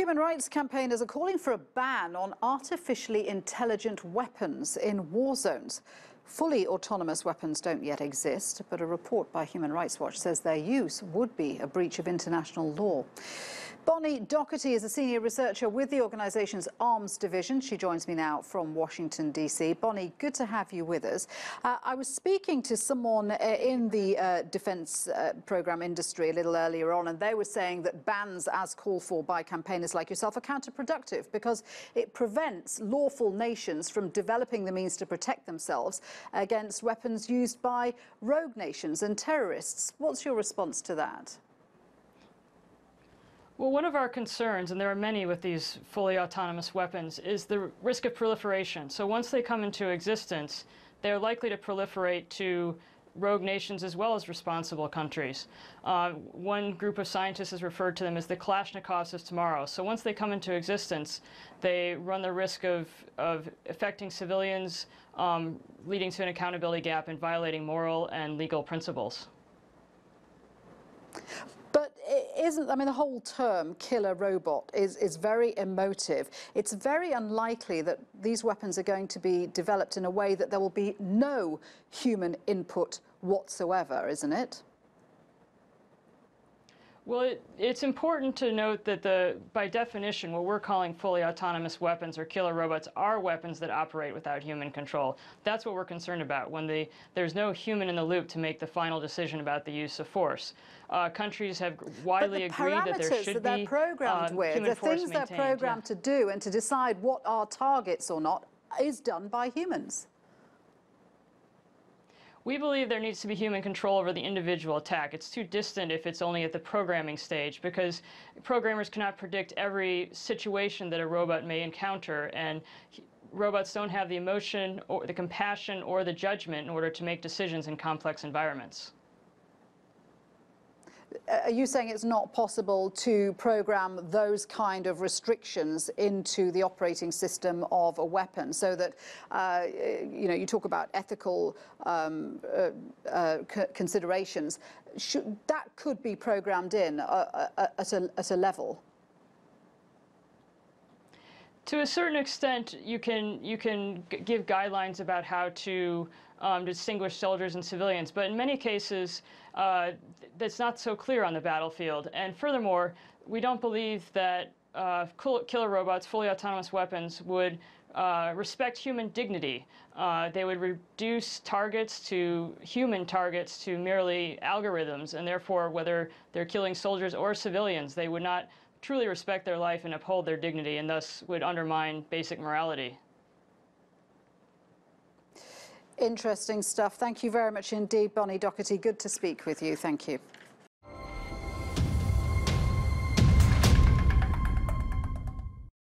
Human rights campaigners are calling for a ban on artificially intelligent weapons in war zones. Fully autonomous weapons don't yet exist, but a report by Human Rights Watch says their use would be a breach of international law. Bonnie Docherty is a senior researcher with the organisation's Arms Division. She joins me now from Washington, D.C. Bonnie, good to have you with us. I was speaking to someone in the defence programme industry a little earlier on, and they were saying that bans, as called for by campaigners like yourself, are counterproductive because it prevents lawful nations from developing the means to protect themselves against weapons used by rogue nations and terrorists. What's your response to that? Well, one of our concerns, and there are many with these fully autonomous weapons, is the risk of proliferation. So once they come into existence, they're likely to proliferate to rogue nations as well as responsible countries. One group of scientists has referred to them as the Kalashnikovs of tomorrow. So once they come into existence, they run the risk of affecting civilians, leading to an accountability gap and violating moral and legal principles. But the whole term killer robot is very emotive. It's very unlikely that these weapons are going to be developed in a way that there will be no human input whatsoever, isn't it? Well, it's important to note that by definition, what we're calling fully autonomous weapons or killer robots are weapons that operate without human control. That's what we're concerned about, when there's no human in the loop to make the final decision about the use of force. Countries have widely agreed that there should be they're programmed with, the things they're programmed to do and to decide what are targets or not, is done by humans. We believe there needs to be human control over the individual attack. It's too distant if it's only at the programming stage, because programmers cannot predict every situation that a robot may encounter, and robots don't have the emotion or the compassion or the judgment in order to make decisions in complex environments. Are you saying it's not possible to program those kind of restrictions into the operating system of a weapon so that, you talk about ethical considerations, that could be programmed in at a level? To a certain extent, you can give guidelines about how to distinguish soldiers and civilians, but in many cases, that's not so clear on the battlefield. And furthermore, we don't believe that killer robots, fully autonomous weapons, would respect human dignity. They would reduce human targets to merely algorithms, and therefore, whether they're killing soldiers or civilians, they would not truly respect their life and uphold their dignity, and thus would undermine basic morality. Interesting stuff. Thank you very much indeed, Bonnie Docherty. Good to speak with you. Thank you.